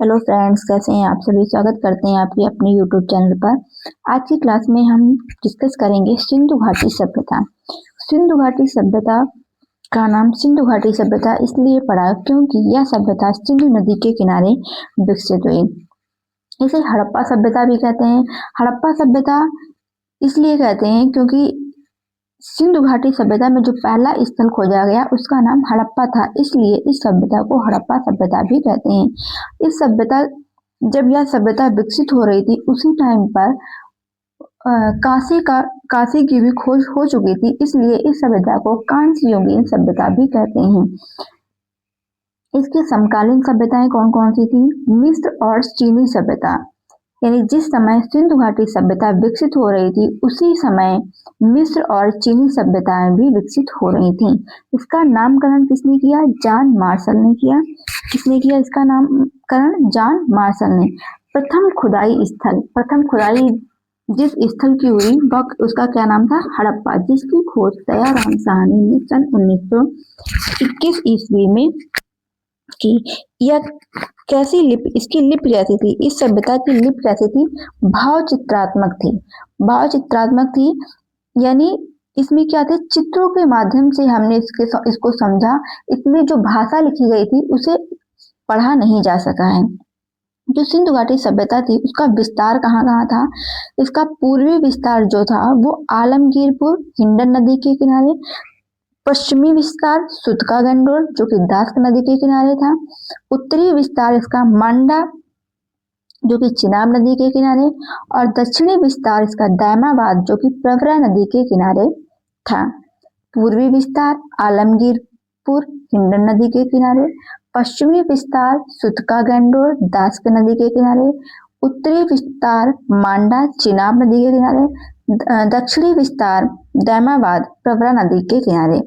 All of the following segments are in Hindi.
हेलो फ्रेंड्स, कैसे हैं आप सभी। स्वागत करते हैं आपके अपने यूट्यूब चैनल पर। आज की क्लास में हम डिस्कस करेंगे सिंधु घाटी सभ्यता। सिंधु घाटी सभ्यता का नाम सिंधु घाटी सभ्यता इसलिए पड़ा क्योंकि यह सभ्यता सिंधु नदी के किनारे विकसित हुई। इसे हड़प्पा सभ्यता भी कहते हैं। हड़प्पा सभ्यता इसलिए कहते हैं क्योंकि सिंधु घाटी सभ्यता में जो पहला स्थल खोजा गया उसका नाम हड़प्पा था, इसलिए इस सभ्यता को हड़प्पा सभ्यता भी कहते हैं। इस सभ्यता जब यह सभ्यता विकसित हो रही थी उसी टाइम पर काशी की भी खोज हो चुकी थी, इसलिए इस सभ्यता को कांस्य युगीन सभ्यता भी कहते हैं। इसकी समकालीन सभ्यताएं कौन कौन सी थी? मिस्र और चीनी सभ्यता। यानी जिस समय सिंधु घाटी सभ्यता विकसित हो रही थी उसी समय मिस्र और चीनी सभ्यताएं भी विकसित हो रही थीं। इसका नामकरण किसने किया? जॉन मार्शल ने किया। किसने किया इसका नामकरण? जॉन मार्शल ने। प्रथम खुदाई जिस स्थल की हुई वह उसका क्या नाम था? हड़प्पा, जिसकी खोज दयाराम साहनी ने सन 1921 ईस्वी में की। यह कैसी लिपि, इसकी लिपि कैसी थी? इस सभ्यता की लिपि कैसी थी? भाव चित्रात्मक थी। यानी इसमें क्या थे? चित्रों के माध्यम से हमने इसको समझा। इसमें जो भाषा लिखी गई थी उसे पढ़ा नहीं जा सका है। जो सिंधु घाटी सभ्यता थी उसका विस्तार कहाँ कहाँ था? इसका पूर्वी विस्तार जो था वो आलमगीरपुर हिंडन नदी के किनारे, पश्चिमी विस्तार सुतका गंडोर जो कि दास्क नदी के किनारे था, उत्तरी विस्तार इसका मांडा जो कि चिनाब नदी के किनारे, और दक्षिणी विस्तार इसका दैमाबाद जो कि प्रवरा नदी के किनारे था। पूर्वी विस्तार आलमगीरपुर हिंडन नदी के किनारे, पश्चिमी विस्तार सुतका गंडोर दास्क नदी के किनारे, उत्तरी विस्तार मांडा चिनाब नदी के किनारे, दक्षिणी विस्तार दैमाबाद प्रवरा नदी के किनारे।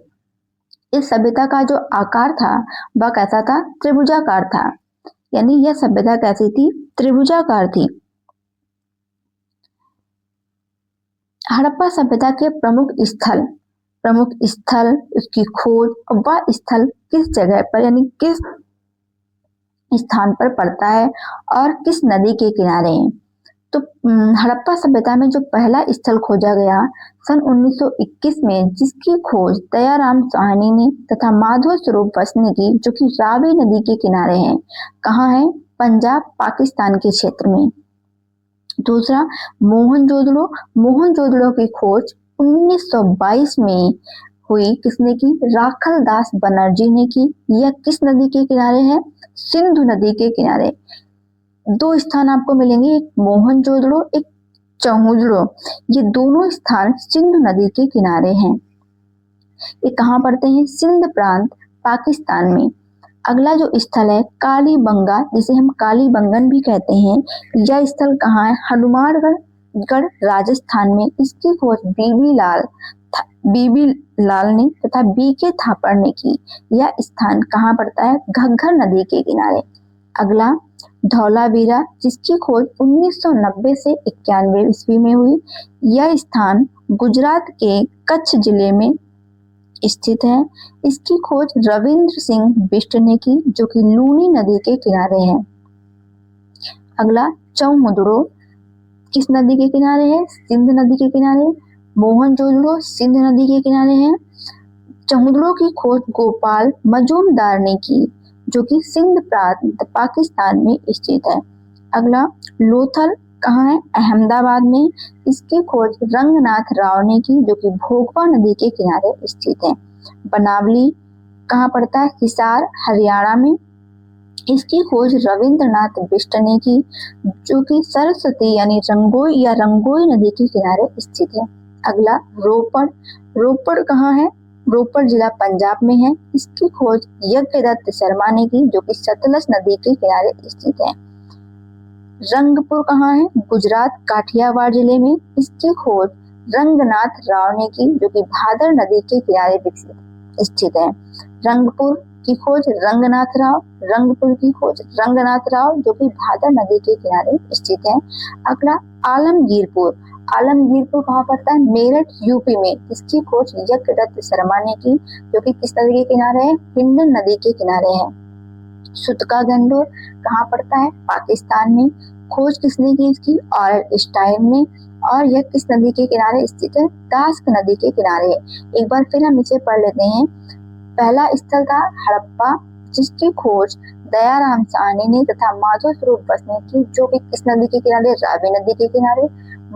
इस सभ्यता का जो आकार था वह कैसा था? त्रिभुजाकार था। यानी यह सभ्यता कैसी थी? त्रिभुजाकार थी। हड़प्पा सभ्यता के प्रमुख स्थल उसकी खोज, वह स्थल किस जगह पर यानी किस स्थान पर पड़ता है और किस नदी के किनारे है। तो हड़प्पा सभ्यता में जो पहला स्थल खोजा गया सन 1921 में, जिसकी खोज दयाराम साहनी ने तथा माधव स्वरूप वस्त ने की, जो कि रावी नदी के किनारे है। कहाँ है? पंजाब पाकिस्तान के क्षेत्र में। दूसरा मोहनजोदड़ो की खोज 1922 में हुई। किसने की? राखल दास बनर्जी ने की। यह किस नदी के किनारे है? सिंधु नदी के किनारे। दो स्थान आपको मिलेंगे, एक मोहनजोदड़ो, एक चौहुदड़ो। ये दोनों स्थान सिंधु नदी के किनारे हैं। ये कहाँ पड़ते हैं? सिंध प्रांत पाकिस्तान में। अगला जो स्थल है कालीबंगा, जिसे हम कालीबंगन भी कहते हैं, यह स्थल कहाँ है? हनुमानगढ़ राजस्थान में। इसकी खोज बीबी लाल ने तथा बीके थापर ने की। यह स्थान कहाँ पड़ता है? घग्गर नदी के किनारे। अगला धौलावीरा, जिसकी खोज 1990 से 91 ईस्वी में हुई। यह स्थान गुजरात के कच्छ जिले में स्थित है। इसकी खोज रविंद्र सिंह बिष्ट ने की, जो कि लूनी नदी के किनारे है। अगला चौहुदड़ो, किस नदी के किनारे है? सिंध नदी के किनारे। मोहनजोदड़ो सिंध नदी के किनारे है। चौहुदड़ो की खोज गोपाल मजूमदार ने की, जो कि सिंध प्रांत पाकिस्तान में स्थित है। अगला लोथल कहाँ है? अहमदाबाद में। इसकी खोज रंगनाथ राव ने की, जो कि भोगवा नदी के किनारे स्थित है। बनावली कहाँ पड़ता है? हिसार हरियाणा में। इसकी खोज रविंद्रनाथ बिष्ट ने की, जो कि सरस्वती यानी रंगोई नदी के किनारे स्थित है। अगला रोपड़ कहाँ है? रोपड़ जिला पंजाब में है। इसकी खोज यज्ञदत्त शर्मा ने की, जो कि सतलज नदी के किनारे स्थित है। रंगपुर कहाँ है? गुजरात काठियावाड़ जिले में। इसकी खोज रंगनाथ राव ने की, जो कि भादर नदी के किनारे स्थित है। रंगपुर की खोज रंगनाथ राव, जो कि भादर नदी के किनारे स्थित है। अगला आलमगीरपुर कहाँ पड़ता है? मेरठ यूपी में। इसकी खोज यज्ञदत्त शर्मा ने की, जो कि किस नदी के किनारे है? हिंडन नदी के किनारे है। सुतका गंडोर कहाँ पड़ता है? पाकिस्तान में। खोज किसने की इसकी? ऑयलस्टाइन ने। और यह किस नदी के किनारे स्थित है? दास्क नदी के किनारे। एक बार फिर हम इसे पढ़ लेते हैं। पहला स्थल था हड़प्पा, जिसकी खोज दयाराम साहनी ने तथा माधव स्वरूप बस ने की, जो कि किस नदी के किनारे? रावी नदी के किनारे।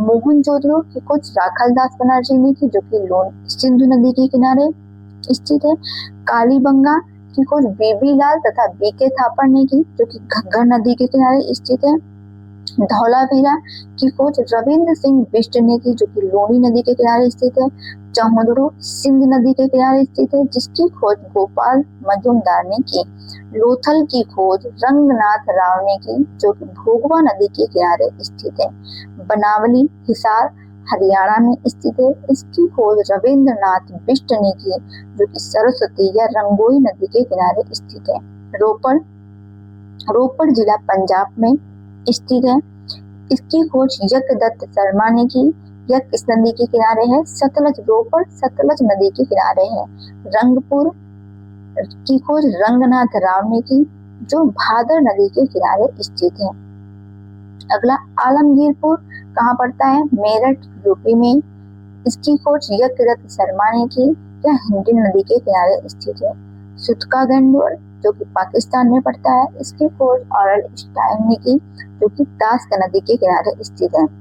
मोहनजोदड़ो की खोज राखालदास बनर्जी ने की, जो कि सिंधु नदी के किनारे स्थित है। कालीबंगा की खोज बीबी लाल तथा बीके थापर ने की, जो कि घग्गर नदी के किनारे स्थित है। धौलावीरा की खोज रविंद्र सिंह बिष्ट ने की, जो कि लूनी नदी के किनारे स्थित है। चौहदड़ो सिंध नदी के किनारे स्थित है, जिसकी खोज गोपाल मजूमदार ने की। लोथल की खोज रंगनाथ राव ने की, जो कि भोगवा नदी के किनारे स्थित है। बनावली हिसार हरियाणा में स्थित है, इसकी खोज रविंद्र नाथ बिष्ट ने की, जो कि सरस्वती या रंगोई नदी के किनारे स्थित है। रोपड़ जिला पंजाब में स्थित है, इसकी खोज यज्ञदत्त शर्मा ने की। यह किस नदी के किनारे है? सतलज। रोपड़ सतलज नदी के किनारे है। रंगपुर की खोज रंगनाथ राव ने की, जो भादर नदी के किनारे स्थित है। अगला आलमगीरपुर कहाँ पड़ता है? मेरठ यूपी में। इसकी खोज यज्ञदत्त शर्मा ने की। यह हिंडन नदी के किनारे स्थित है। सुतका गंडोर जो कि पाकिस्तान में पड़ता है, इसकी खोज ऑयलस्टाइन ने की, जो कि दास्क नदी के किनारे स्थित है।